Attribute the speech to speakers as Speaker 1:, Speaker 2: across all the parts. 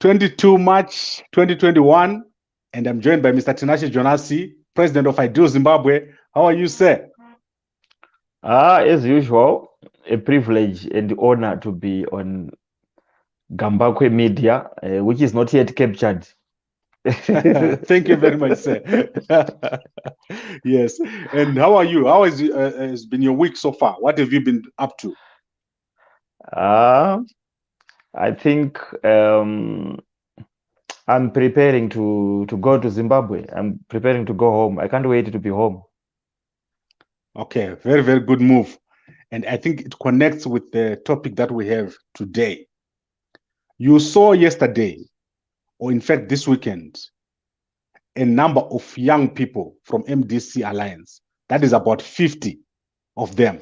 Speaker 1: 22 March 2021, and I'm joined by Mr. Tinashe Jonas, President of Ideal Zimbabwe. How are you, sir?
Speaker 2: As usual, a privilege and honor to be on Gambakwe Media, which is not yet captured.
Speaker 1: Thank you very much, sir. Yes. And how are you? How has been your week so far? What have you been up to?
Speaker 2: I think I'm preparing to go to Zimbabwe. I'm preparing to go home. I can't wait to be home.
Speaker 1: Okay, very, very good move. And I think it connects with the topic that we have today. You saw yesterday, or in fact this weekend, a number of young people from MDC Alliance, that is about 50 of them,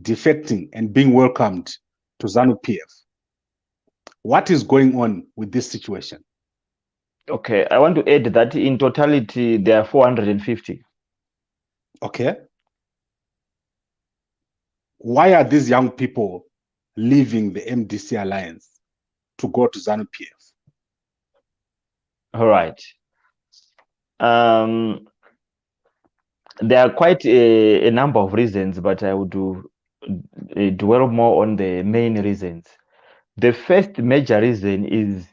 Speaker 1: defecting and being welcomed to Zanu-PF. What is going on with this situation?
Speaker 2: Okay, I want to add that in totality, there are 450.
Speaker 1: Okay. Why are these young people leaving the MDC Alliance to go to Zanu-PF?
Speaker 2: All right. There are quite a number of reasons, but I would dwell more on the main reasons. The first major reason is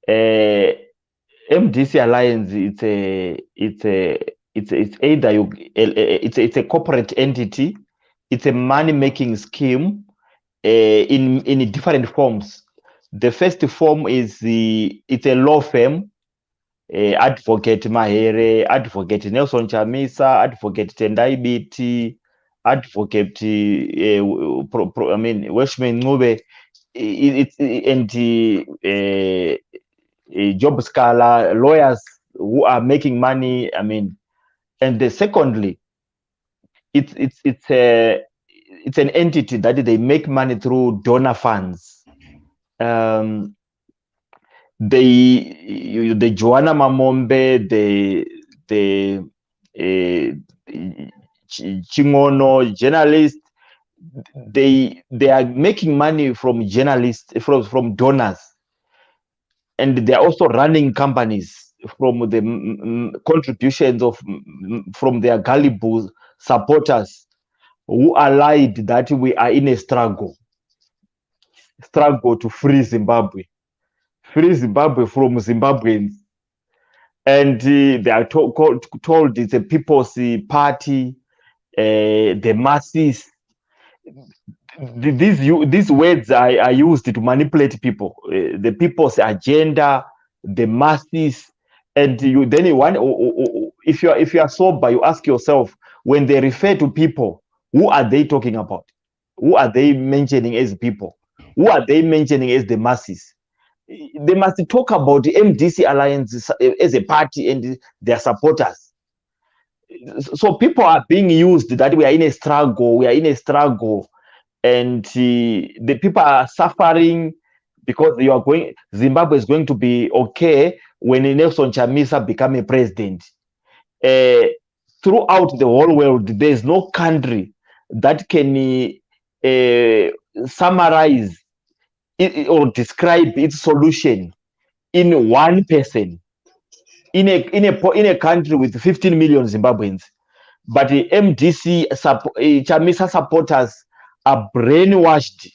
Speaker 2: MDC Alliance. It's a corporate entity. It's a money-making scheme in different forms. The first form is it's a law firm. Advocate Mahere, Advocate Nelson Chamisa, Advocate Tendai Biti, Advocate Weshman Ngube, and job scholar, lawyers who are making money. And secondly, it's an entity that they make money through donor funds. The Joanna Mamombe, the Chingono journalists, they are making money from journalists, from donors, and they are also running companies from the contributions from their gullible supporters who allied that we are in a struggle to free Zimbabwe from Zimbabweans, and they are told it's a people's party, the masses. These words are used to manipulate people, the people's agenda, the masses, and if you are sober, you ask yourself, when they refer to people, who are they talking about? Who are they mentioning as people? Who are they mentioning as the masses? They must talk about the MDC Alliance as a party and their supporters. So people are being used that we are in a struggle, and the people are suffering because Zimbabwe is going to be okay when Nelson Chamisa become a president. Throughout the whole world, there is no country that can summarize or describe its solution in one person in a country with 15 million Zimbabweans. But the MDC Chamisa supporters are brainwashed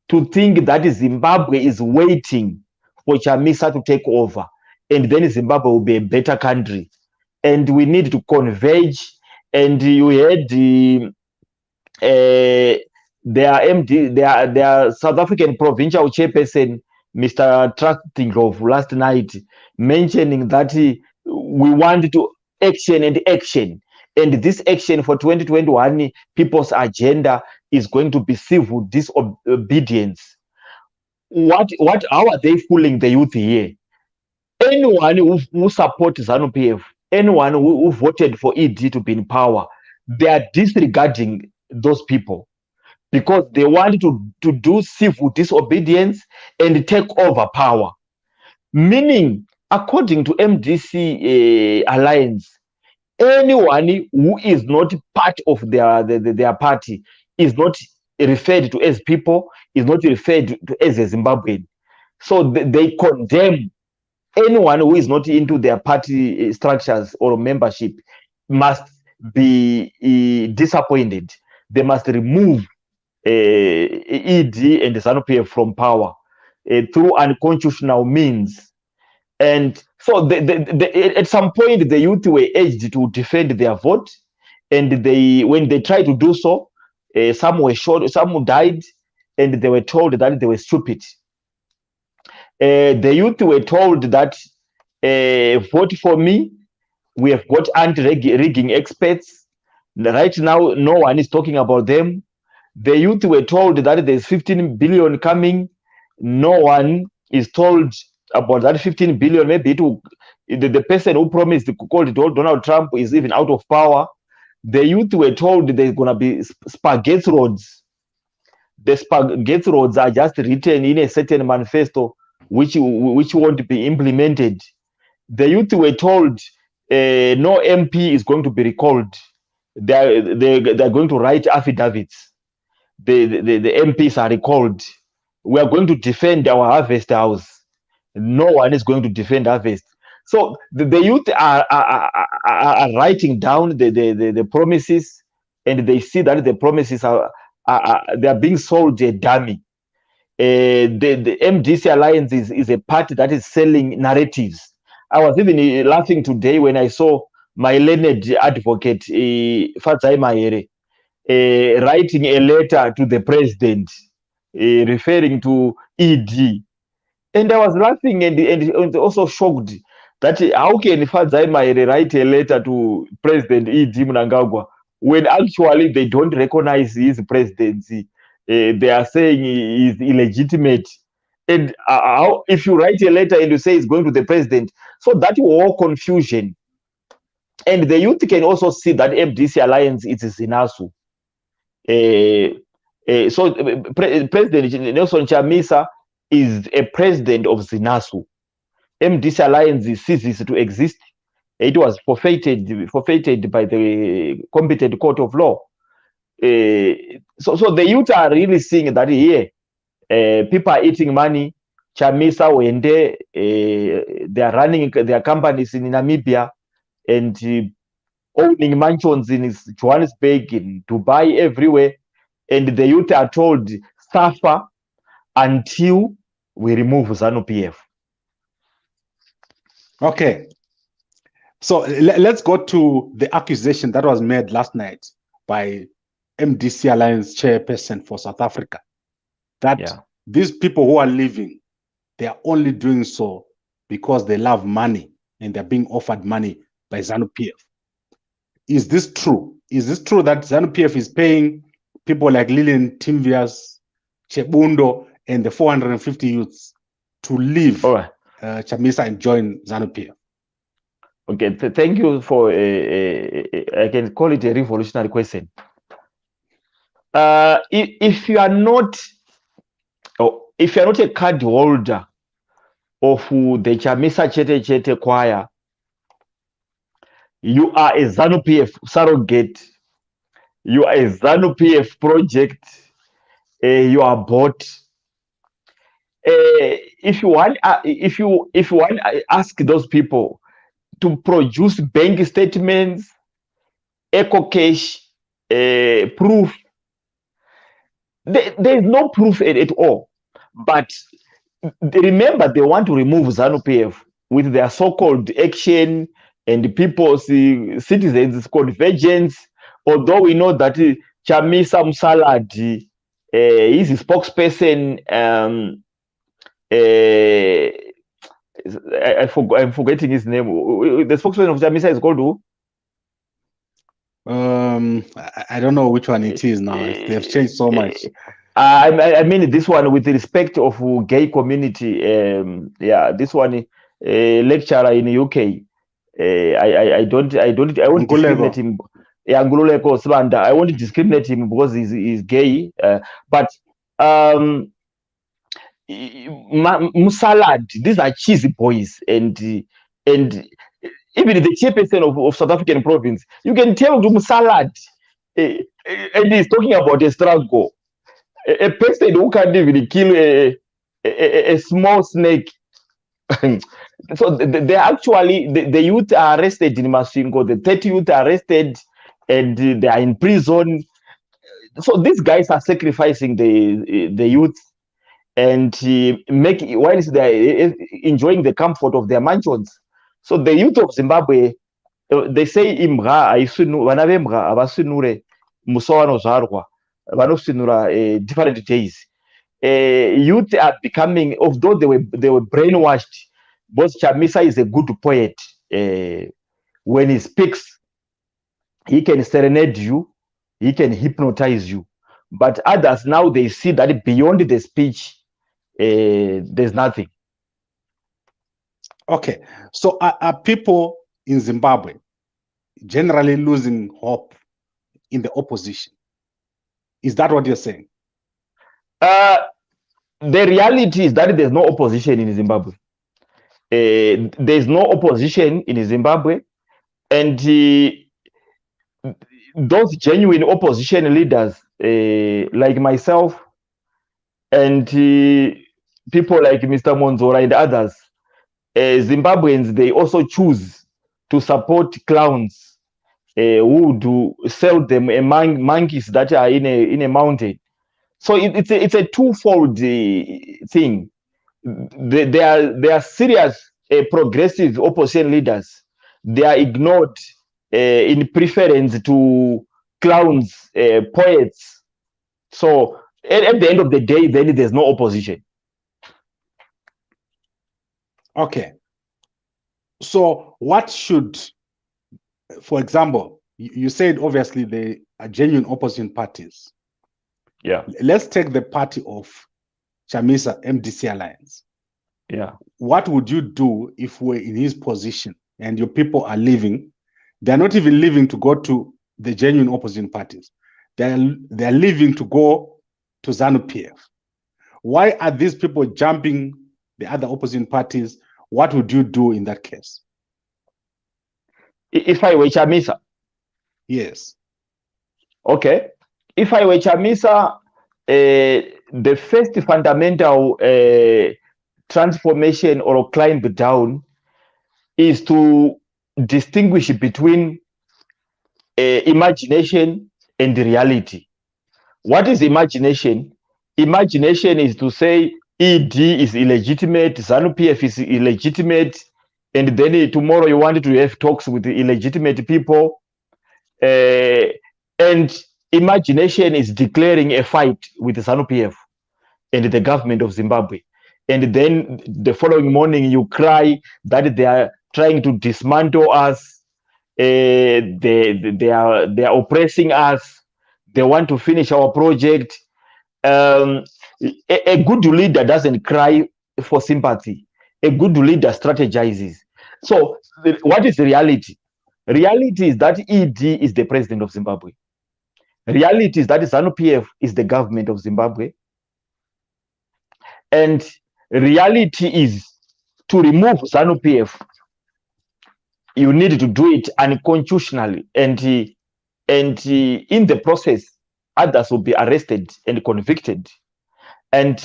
Speaker 2: to think that Zimbabwe is waiting for Chamisa to take over, and then Zimbabwe will be a better country, and we need to converge. And you had their South African provincial chairperson, Mr. Trusting Grove, last night mentioning that we want to action, and this action for 2021 people's agenda is going to be civil disobedience. How are they fooling the youth here? Anyone who supports Zanu-PF, anyone who voted for ED to be in power, they are disregarding those people, because they want to do civil disobedience and take over power. Meaning, according to MDC Alliance, anyone who is not part of their party is not referred to as people, is not referred to as a Zimbabwean. So they condemn anyone who is not into their party structures or membership must be disappointed. They must remove ED and Zanu-PF from power through unconstitutional means. And so at some point, the youth were urged to defend their vote. And when they tried to do so, some were shot, some died, and they were told that they were stupid. The youth were told that vote for me. We have got anti-rigging experts. Right now, no one is talking about them. The youth were told that there's 15 billion coming. No one is told about that 15 billion. Maybe the person who promised called Donald Trump is even out of power. The youth were told there's going to be spaghetti roads. The spaghetti roads are just written in a certain manifesto which won't be implemented. The youth were told no MP is going to be recalled. They're going to write affidavits. The MPs are recalled. We are going to defend our harvest house. No one is going to defend harvest. So the youth are writing down the promises, and they see that the promises they are being sold a dummy. The MDC Alliance is a party that is selling narratives. I was even laughing today when I saw my learned advocate, Fadzai Mahere, writing a letter to the president, referring to ED. And I was laughing and also shocked that how can Fadzai Mahere write a letter to President ED Mnangagwa when actually they don't recognize his presidency. They are saying he is illegitimate. And if you write a letter and you say it's going to the president, so that will all confusion. And the youth can also see that MDC Alliance is Zinasu. So President Nelson Chamisa is a president of Zinasu. MDC Alliance ceases to exist. It was forfeited by the competent court of law. So the youth are really seeing that here, people are eating money. Chamisa Wende, they are running their companies in Namibia and owning mansions in Johannesburg, in Dubai, everywhere. And the youth are told, suffer until we remove Zanu-PF.
Speaker 1: Okay. So let's go to the accusation that was made last night by MDC Alliance chairperson for South Africa, that these people who are leaving, they are only doing so because they love money and they're being offered money by Zanu-PF. Is this true? Is this true that Zanu-PF is paying people like Lillian Timvias, Chebundo, and the 450 youths to leave Chamisa and join Zanu-PF?
Speaker 2: Okay, thank you for I can call it a revolutionary question. If you are not a card holder of the Chamisa Chete choir, you are a Zanu-PF surrogate. You are a Zanu-PF project. You are bought. If you want, ask those people to produce bank statements, eco cash, proof. There is no proof at all. But remember, they want to remove Zanu-PF with their so-called action and people's citizens' convergence. Although we know that Chamisa Msaladi is a spokesperson. I'm forgetting his name. The spokesperson of Chamisa is called who?
Speaker 1: I don't know which one it is now. They've changed so much.
Speaker 2: I mean this one with respect of gay community. This one lecturer in UK. I won't discriminate him. Ngululeko Sibanda. I won't discriminate him because he's gay. But Musalad, these are cheesy boys, and even the chairperson of South African province, you can tell to Musalad, and he's talking about a struggle. A person who can't even kill a small snake. So they actually, the youth are arrested in Masvingo. The 30 youth are arrested and they are in prison. So these guys are sacrificing the youth and whilst they are enjoying the comfort of their mansions. So the youth of Zimbabwe, they say imra vana vemra havasvinure musi wavanozvarwa, vanosvinura different days. Youth are becoming, although they were brainwashed, because Chamisa is a good poet. When he speaks, he can serenade you, he can hypnotize you. But others now, they see that beyond the speech, there's nothing.
Speaker 1: Okay, so are people in Zimbabwe generally losing hope in the opposition? Is that what you're saying?
Speaker 2: The reality is that there's no opposition in Zimbabwe. There's no opposition in Zimbabwe, and those genuine opposition leaders, like myself, and people like Mr. Monzora and others, Zimbabweans, they also choose to support clowns who do sell them among monkeys that are in a mountain. So it's a twofold thing. They are serious progressive opposition leaders. They are ignored in preference to clowns, poets. So at the end of the day, then there's no opposition.
Speaker 1: Okay. So what should, for example, you said obviously they are genuine opposition parties.
Speaker 2: Yeah.
Speaker 1: Let's take the party of Chamisa, MDC Alliance.
Speaker 2: Yeah.
Speaker 1: What would you do if we're in his position and your people are leaving? They're not even leaving to go to the genuine opposition parties. They're leaving to go to Zanu-PF. Why are these people jumping the other opposition parties? What would you do in that case?
Speaker 2: If I were Chamisa?
Speaker 1: Yes.
Speaker 2: Okay. If I were Chamisa, the first fundamental transformation or climb down is to distinguish between imagination and reality. What is imagination? Imagination is to say ED is illegitimate, Zanu-PF is illegitimate, and then tomorrow you want to have talks with the illegitimate people. And imagination is declaring a fight with the Zanu-PF and the government of Zimbabwe. And then the following morning you cry that they are trying to dismantle us, they are oppressing us, they want to finish our project. A good leader doesn't cry for sympathy. A good leader strategizes. So what is the reality? Reality is that ED is the president of Zimbabwe. Reality is that Zanu-PF is the government of Zimbabwe. And reality is to remove Zanu-PF, you need to do it unconstitutionally. And in the process, others will be arrested and convicted. And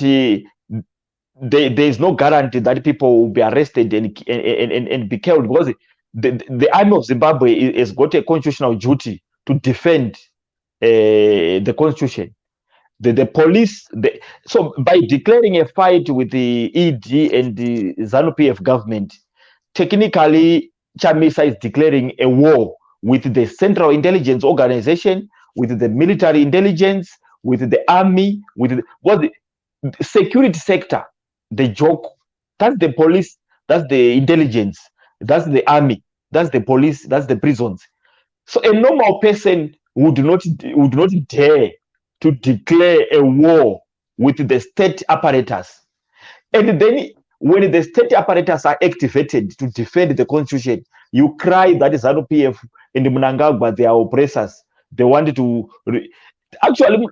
Speaker 2: there is no guarantee that people will be arrested and be killed, because the army of Zimbabwe has got a constitutional duty to defend the constitution. The police, so by declaring a fight with the ED and the Zanu-PF government, technically Chamisa is declaring a war with the Central Intelligence Organization, with the military intelligence, with the army, with the security sector. The joke, that's the police, that's the intelligence, that's the army, that's the police, that's the prisons. So a normal person would not dare to declare a war with the state apparatus. And then when the state apparatus are activated to defend the constitution, you cry that Zanu-PF and the Mnangagwa, they are oppressors. They wanted to actually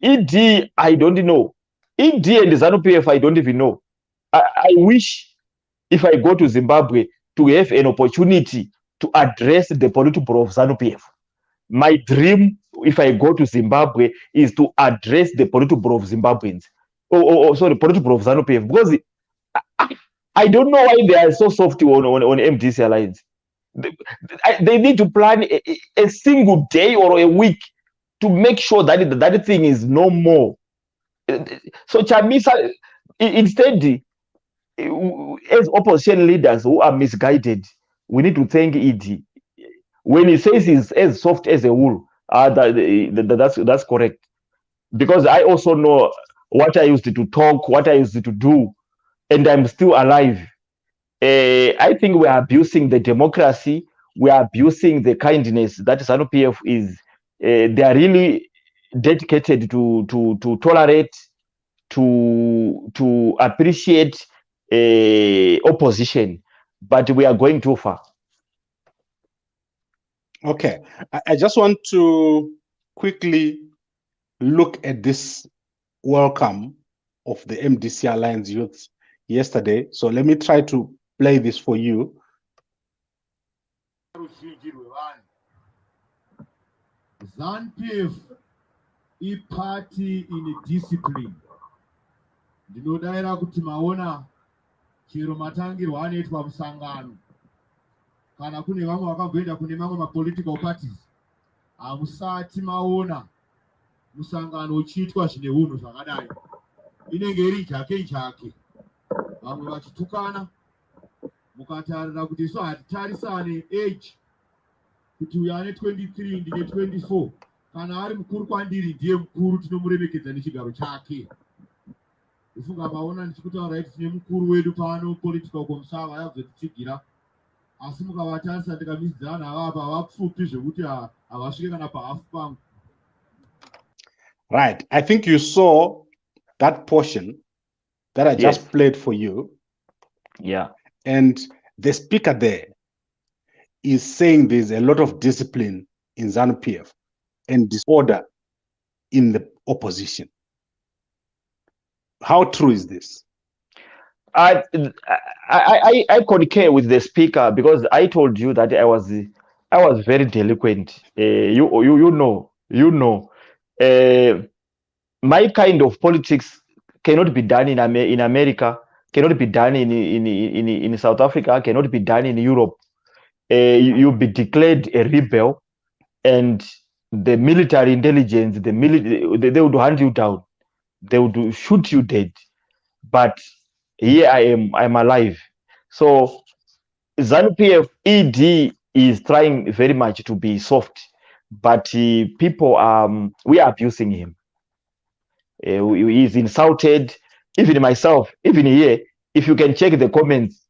Speaker 2: ED, I don't know. ED and Zanu-PF, I don't even know. I wish if I go to Zimbabwe to have an opportunity to address the Politburo of Zanu-PF. My dream, if I go to Zimbabwe, is to address the Politburo of Zimbabweans. sorry, Politburo of Zanu-PF, because I don't know why they are so soft on MDC Alliance. They need to plan a single day or a week to make sure that thing is no more. So Chamisa, instead, as opposition leaders who are misguided, we need to thank ED. When he says he's as soft as a wool, that's correct. Because I also know what I used to talk, what I used to do, and I'm still alive. I think we are abusing the democracy. We are abusing the kindness that Zanu-PF is. They are really dedicated to tolerate, to appreciate opposition, but we are going too far.
Speaker 1: Okay, I just want to quickly look at this welcome of the MDC Alliance youth yesterday. So let me try to play this for you.
Speaker 3: Zanu-PF party in discipline. Ndinodaira kuti maona chero matangirwa anoitwa musangano kana kune vamwe vakabvenda kune mamwe mapolitical parties hamusati maona musangano uchiitwa zvine unhu zvakadai. Inenge iri njake vamwe vachitukana mukatarira kuti isu hatitarisane age kuti uyo ane 23 ndine 24 kana ari mukuru kwandiri ndiye mukuru, tinomuremekedza nechigaro chake. Ufunga maona ndichikutaura kuti tine mukuru wedu pano political komsava yakuzotitsigira, asi mukavatarisa ndikamidzana avapa havapfupi zvekuti havasvike kana pahafu pangu.
Speaker 1: Right, I think you saw that portion that I just played for you.
Speaker 2: Yeah.
Speaker 1: And the speaker there is saying there's a lot of discipline in Zanu-PF and disorder in the opposition. How true is this?
Speaker 2: I concur with the speaker, because I told you that I was very delinquent. You know. My kind of politics cannot be done in America, cannot be done in South Africa, cannot be done in Europe. You'll be declared a rebel, and the military intelligence, they would hunt you down, they would shoot you dead. But here I'm alive. So Zanu-PF ED is trying very much to be soft, but people we are abusing him. He's insulted. Even myself, even here, if you can check the comments,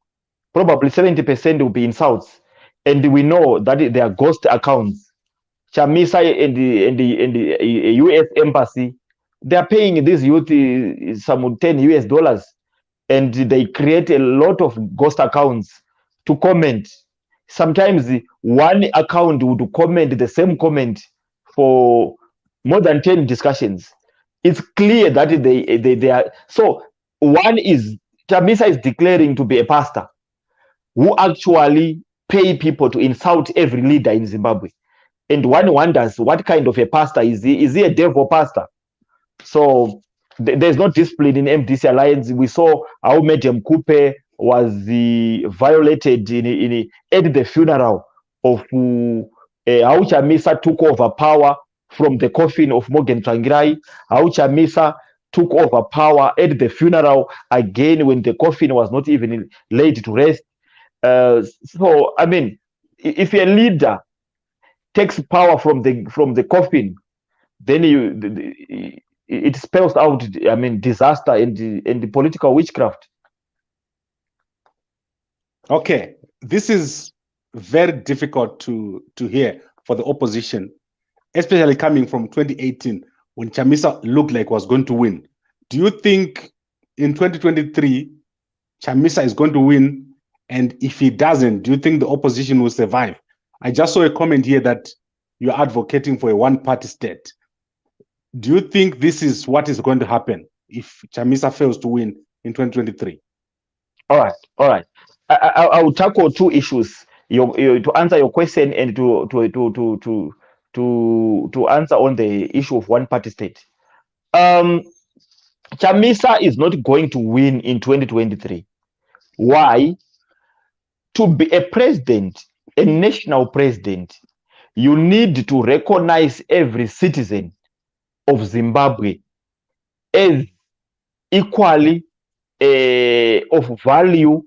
Speaker 2: probably 70% will be insults, and we know that they are ghost accounts. Chamisa and the US embassy, they are paying this youth some $10 and they create a lot of ghost accounts to comment. Sometimes one account would comment the same comment for more than 10 discussions. It's clear that they are. So one is, Chamisa is declaring to be a pastor who actually pay people to insult every leader in Zimbabwe. And one wonders, what kind of a pastor is he? Is he a devil pastor? So there's no discipline in MDC Alliance. We saw how Medium Coupe was violated at the funeral of how Chamisa took over power from the coffin of Morgan Tsvangirai, how Chamisa took over power at the funeral again when the coffin was not even laid to rest. So I mean, if a leader takes power from the coffin, then it spells out, I mean, disaster and the political witchcraft.
Speaker 1: Okay, this is very difficult to hear for the opposition, especially coming from 2018 when Chamisa looked like was going to win. Do you think in 2023 Chamisa is going to win? And if he doesn't, do you think the opposition will survive? I just saw a comment here that you're advocating for a one-party state. Do you think this is what is going to happen if Chamisa fails to win in 2023?
Speaker 2: All right. I will tackle two issues to answer your question and to answer on the issue of one-party state. Chamisa is not going to win in 2023. Why? To be a president, a national president, you need to recognize every citizen of Zimbabwe as equally of value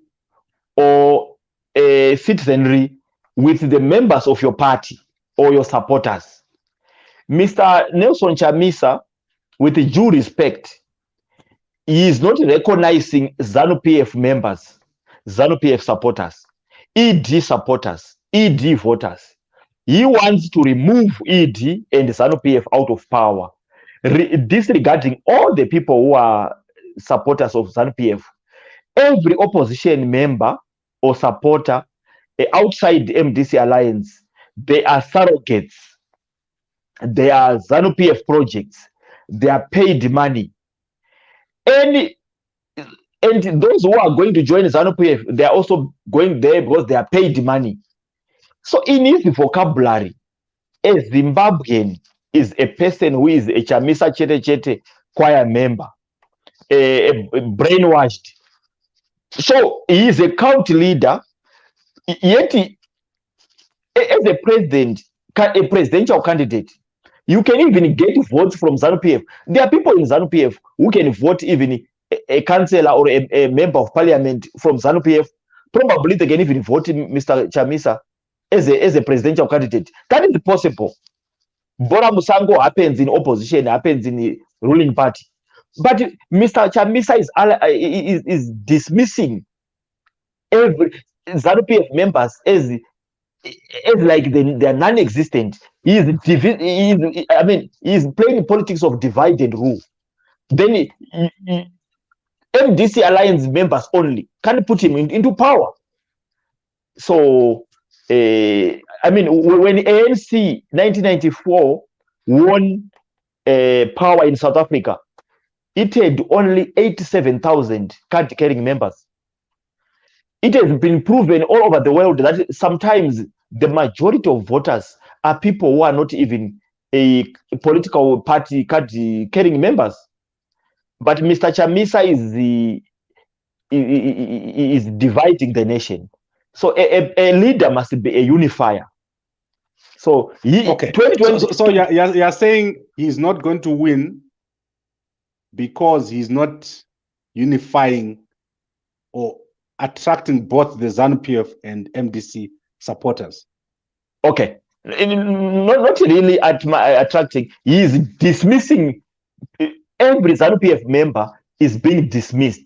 Speaker 2: or citizenry with the members of your party or your supporters. Mr. Nelson Chamisa, with due respect, he is not recognizing Zanu-PF members, Zanu-PF supporters, ED supporters, ED voters. He wants to remove ED and Zanu-PF out of power, disregarding all the people who are supporters of Zanu-PF. Every opposition member or supporter outside the MDC Alliance, they are surrogates. They are Zanu-PF projects. They are paid money. And those who are going to join Zanu-PF, they are also going there because they are paid money. So in his vocabulary, a Zimbabwean is a person who is a Chamisa Chete Chete choir member, a brainwashed. So he is a county leader, yet as a president, a presidential candidate, you can even get votes from Zanu-PF. There are people in Zanu-PF who can vote even a councillor or a member of parliament from Zanu-PF. Probably they can even vote Mr. Chamisa as a presidential candidate. That is possible. Bora Musango happens in opposition, happens in the ruling party. But Mr. Chamisa is dismissing every Zanu-PF members as like they're non-existent. He's playing politics of divide and rule. Then MDC Alliance members only can put him into power. So when ANC 1994 won power in South Africa, it had only 87,000 card-carrying members. It has been proven all over the world that sometimes the majority of voters are people who are not even a political party card-carrying members. But Mr. Chamisa is dividing the nation. So a leader must be a unifier. So
Speaker 1: okay. 2020. So you're saying he's not going to win because he's not unifying or attracting both the Zanu-PF and MDC supporters.
Speaker 2: Okay, not really attracting. He is dismissing. Every Zanu-PF member is being dismissed.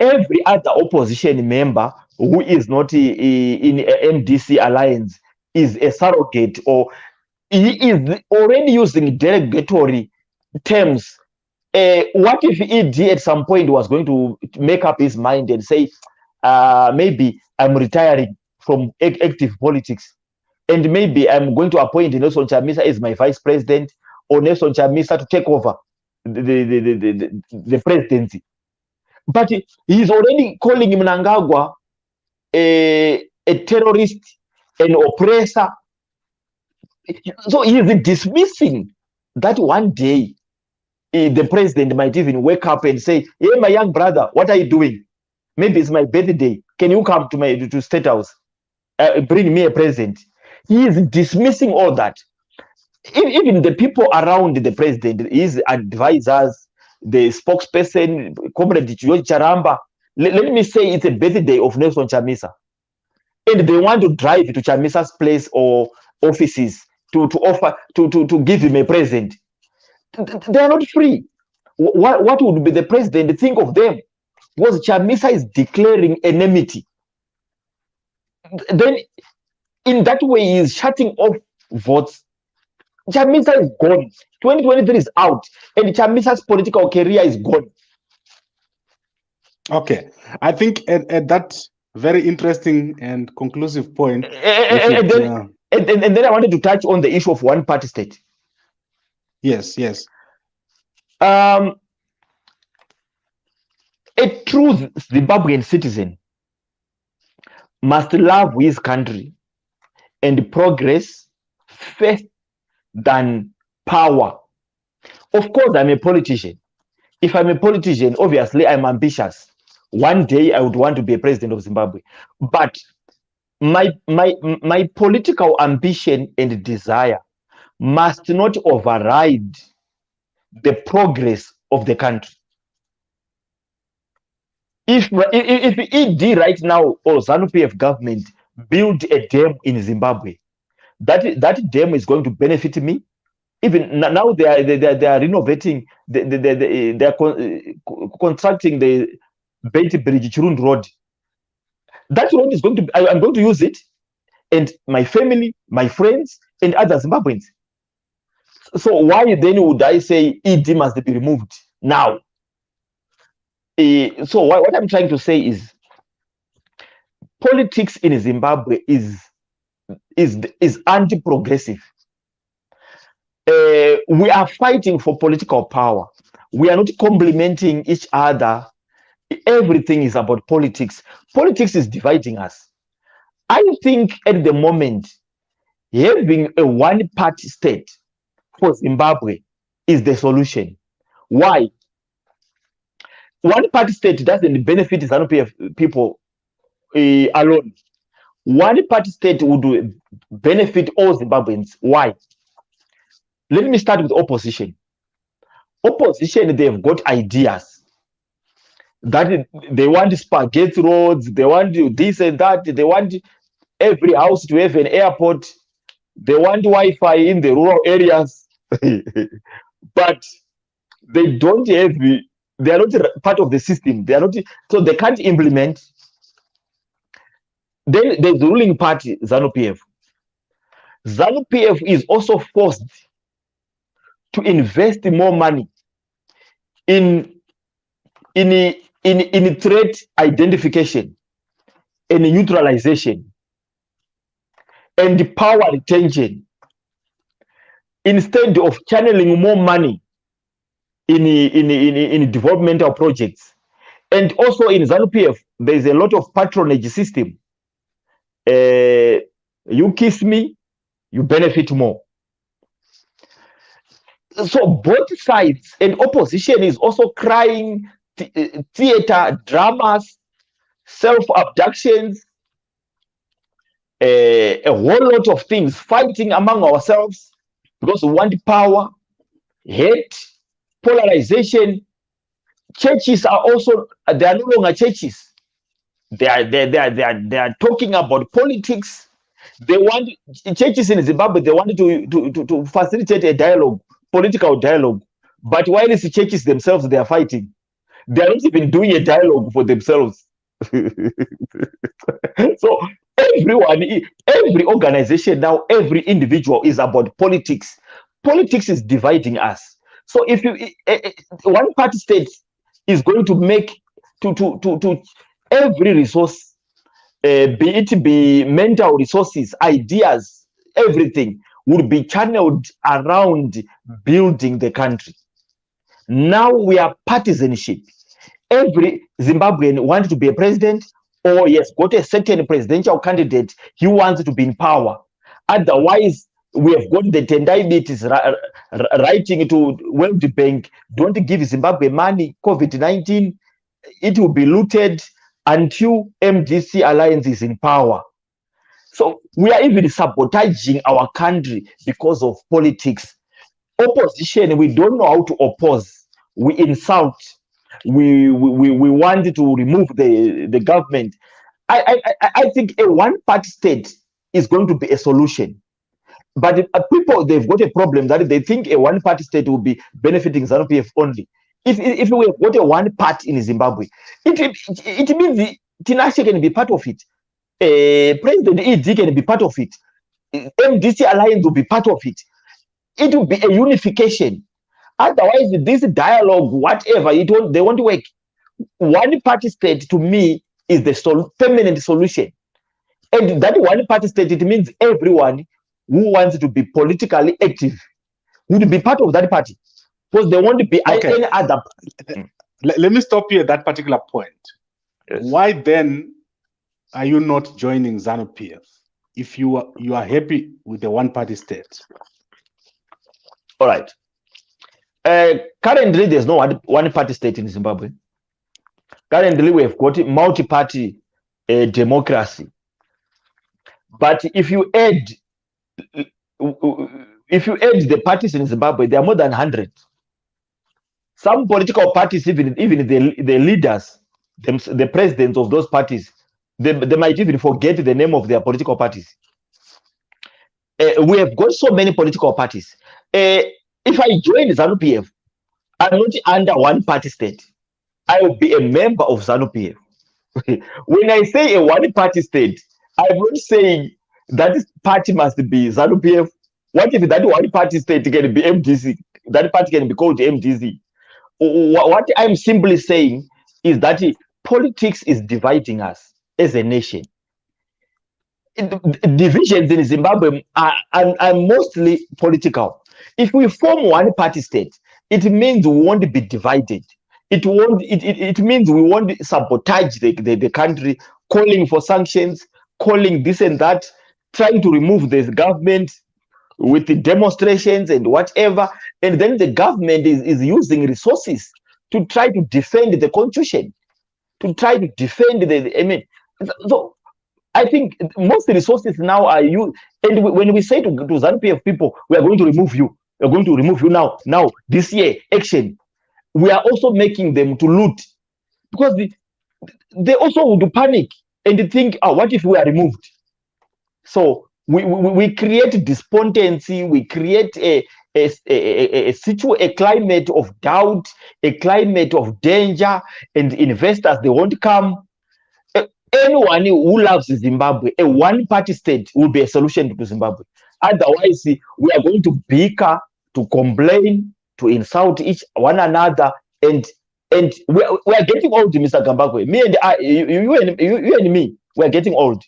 Speaker 2: Every other opposition member who is not in MDC Alliance is a surrogate, or he is already using derogatory terms. What if ED at some point was going to make up his mind and say, maybe I'm retiring from active politics, and maybe I'm going to appoint Nelson Chamisa as my vice president, or Nelson Chamisa to take over the presidency? But he's already calling Mnangagwa a terrorist, an oppressor. So he's dismissing that one day the president might even wake up and say, hey, my young brother, what are you doing? Maybe it's my birthday. Can you come to State House? Bring me a present. He is dismissing all that. Even the people around the president, his advisors, the spokesperson, Comrade George Charamba, let me say it's a birthday of Nelson Chamisa, and they want to drive to Chamisa's place or offices to offer to give him a present. They are not free. What would be the president think of them? Was Chamisa is declaring enmity. Then in that way he is shutting off votes. Chamisa is gone. 2023 is out, and Chamisa's political career is gone.
Speaker 1: Okay, I think at that very interesting and conclusive point,
Speaker 2: and then I wanted to touch on the issue of one-party state.
Speaker 1: Yes.
Speaker 2: A true Zimbabwean citizen must love his country and progress first than power. Of course, I'm a politician. if I'm a politician, obviously I'm ambitious. One day I would want to be a president of Zimbabwe. But my political ambition and desire must not override the progress of the country. If ED right now or Zanu-PF government build a dam in Zimbabwe, that dam is going to benefit me. Even now they are renovating, they are constructing the Beit Bridge Chirund Road. That road is going to, I'm going to use it, and my family, my friends, and other Zimbabweans. So why then would I say ED must be removed now? So what I'm trying to say is, politics in Zimbabwe is anti-progressive. We are fighting for political power. We are not complementing each other. Everything is about politics. Politics is dividing us. I think at the moment, having a one-party state for Zimbabwe is the solution. Why? One-party state doesn't benefit Zanu-PF people alone. One-party state would benefit all Zimbabweans. Why? Let me start with opposition. Opposition, they've got ideas that they want spaghetti roads, they want this and that, they want every house to have an airport, they want Wi-Fi in the rural areas, but they don't have, they are not part of the system. They are not, so they can't implement. Then there's the ruling party, Zanu-PF. Zanu-PF is also forced to invest more money in threat identification and neutralization and power retention, instead of channeling more money in developmental projects. And also in Zanu-PF, there is a lot of patronage system. You kiss me, you benefit more. So both sides, and opposition is also crying theater, dramas, self-abductions, a whole lot of things, fighting among ourselves because we want power, hate, polarization. Churches are also, they are no longer churches. They are talking about politics. They want, churches in Zimbabwe, they wanted to facilitate a dialogue, political dialogue. But while it's churches themselves, they are fighting. They are not even doing a dialogue for themselves. So everyone, every organization now, every individual is about politics. Politics is dividing us. So if you one party state is going to make to every resource, be mental resources, ideas, everything would be channeled around building the country. Now we are partisanship. Every Zimbabwean wants to be a president, or yes, got a certain presidential candidate, he wants to be in power. Otherwise, we have got the diabetes writing to World Bank, don't give Zimbabwe money, COVID-19, it will be looted until MDC Alliance is in power. So we are even sabotaging our country because of politics. Opposition, we don't know how to oppose. We insult. We want to remove the government. I think a one-party state is going to be a solution. But people, they've got a problem that they think a one-party state will be benefiting Zanu-PF only. If we have got a one party in Zimbabwe, it means Tinashe can be part of it. President ED can be part of it. MDC Alliance will be part of it. It will be a unification. Otherwise, this dialogue, whatever, they won't work. One party state, to me, is the permanent solution. And that one party state, it means everyone who wants to be politically active would be part of that party. Because there won't be any other.
Speaker 1: Let me stop you at that particular point.
Speaker 2: Yes.
Speaker 1: Why then are you not joining Zanu-PF if you are happy with the one-party state?
Speaker 2: All right. Currently, there's no one party state in Zimbabwe. Currently, we have got multi-party democracy. But if you add the parties in Zimbabwe, there are more than 100. Some political parties, even the leaders, the presidents of those parties, they might even forget the name of their political parties. We have got so many political parties. If I join Zanu-PF, I'm not under one party state. I will be a member of Zanu-PF. When I say a one party state, I'm not saying that party must be Zanu-PF. What if that one party state can be MDC? That party can be called MDC. What I'm simply saying is that politics is dividing us as a nation. Divisions in Zimbabwe are mostly political. If we form one party state, it means we won't be divided. It means we won't sabotage the country, calling for sanctions, calling this and that, trying to remove the government with the demonstrations and whatever. And then the government is using resources to try to defend the constitution, to try to defend so I think most resources now are used. And when we say to Zanu-PF people, we are going to remove you, we're going to remove you now, this year, action, we are also making them to loot, because they also would panic and think, what if we are removed? So we create despondency, we create a climate of doubt, a climate of danger, and investors, they won't come. Anyone who loves Zimbabwe, a one-party state will be a solution to Zimbabwe. Otherwise, we are going to bicker, to complain, to insult one another, and we are getting old, Mr. Gambakwe. Me and you and me, we are getting old.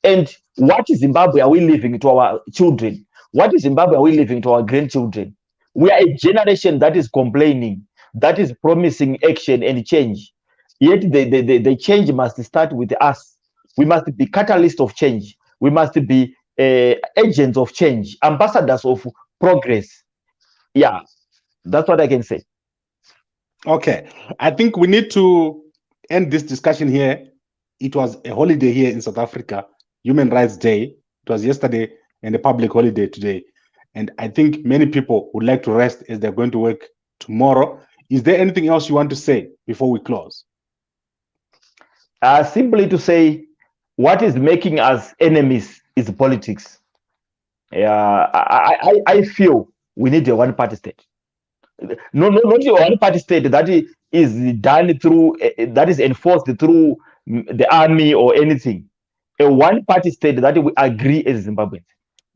Speaker 2: And what Zimbabwe are we leaving to our children? What Zimbabwe are we leaving to our grandchildren? We are a generation that is complaining, that is promising action and change. Yet the change must start with us. We must be catalysts of change. We must be agents of change, ambassadors of progress. Yeah, that's what I can say.
Speaker 1: Okay, I think we need to end this discussion here. It was a holiday here in South Africa, Human Rights Day. It was yesterday and a public holiday today. And I think many people would like to rest as they're going to work tomorrow. Is there anything else you want to say before we close?
Speaker 2: Simply to say, what is making us enemies is politics. I feel we need a one-party state. No, not a one-party state that is done through, that is enforced through the army or anything. A one-party state that we agree as Zimbabweans,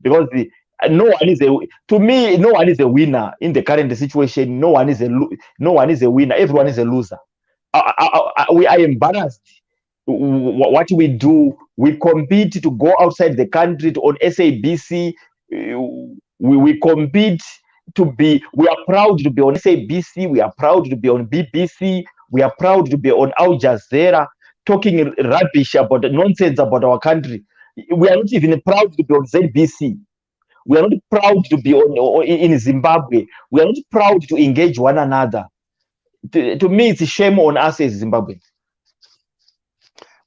Speaker 2: because no one is to me, no one is a winner in the current situation. No one is a winner. Everyone is a loser. We are embarrassed. What we do, we compete to go outside the country on SABC. We compete to be, we are proud to be on SABC, we are proud to be on BBC, we are proud to be on Al Jazeera, talking rubbish about nonsense about our country. We are not even proud to be on ZBC. We are not proud to be in Zimbabwe. We are not proud to engage one another. To me, it's a shame on us as Zimbabweans.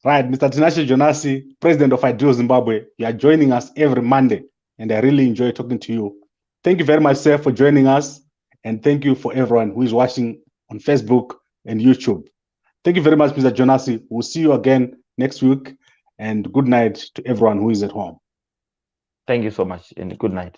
Speaker 1: Right, Mr. Tinashe Jonas, President of Ideal Zimbabwe, you are joining us every Monday, and I really enjoy talking to you. Thank you very much, sir, for joining us, and thank you for everyone who is watching on Facebook and YouTube. Thank you very much, Mr. Jonas. We'll see you again next week, and good night to everyone who is at home.
Speaker 2: Thank you so much, and good night.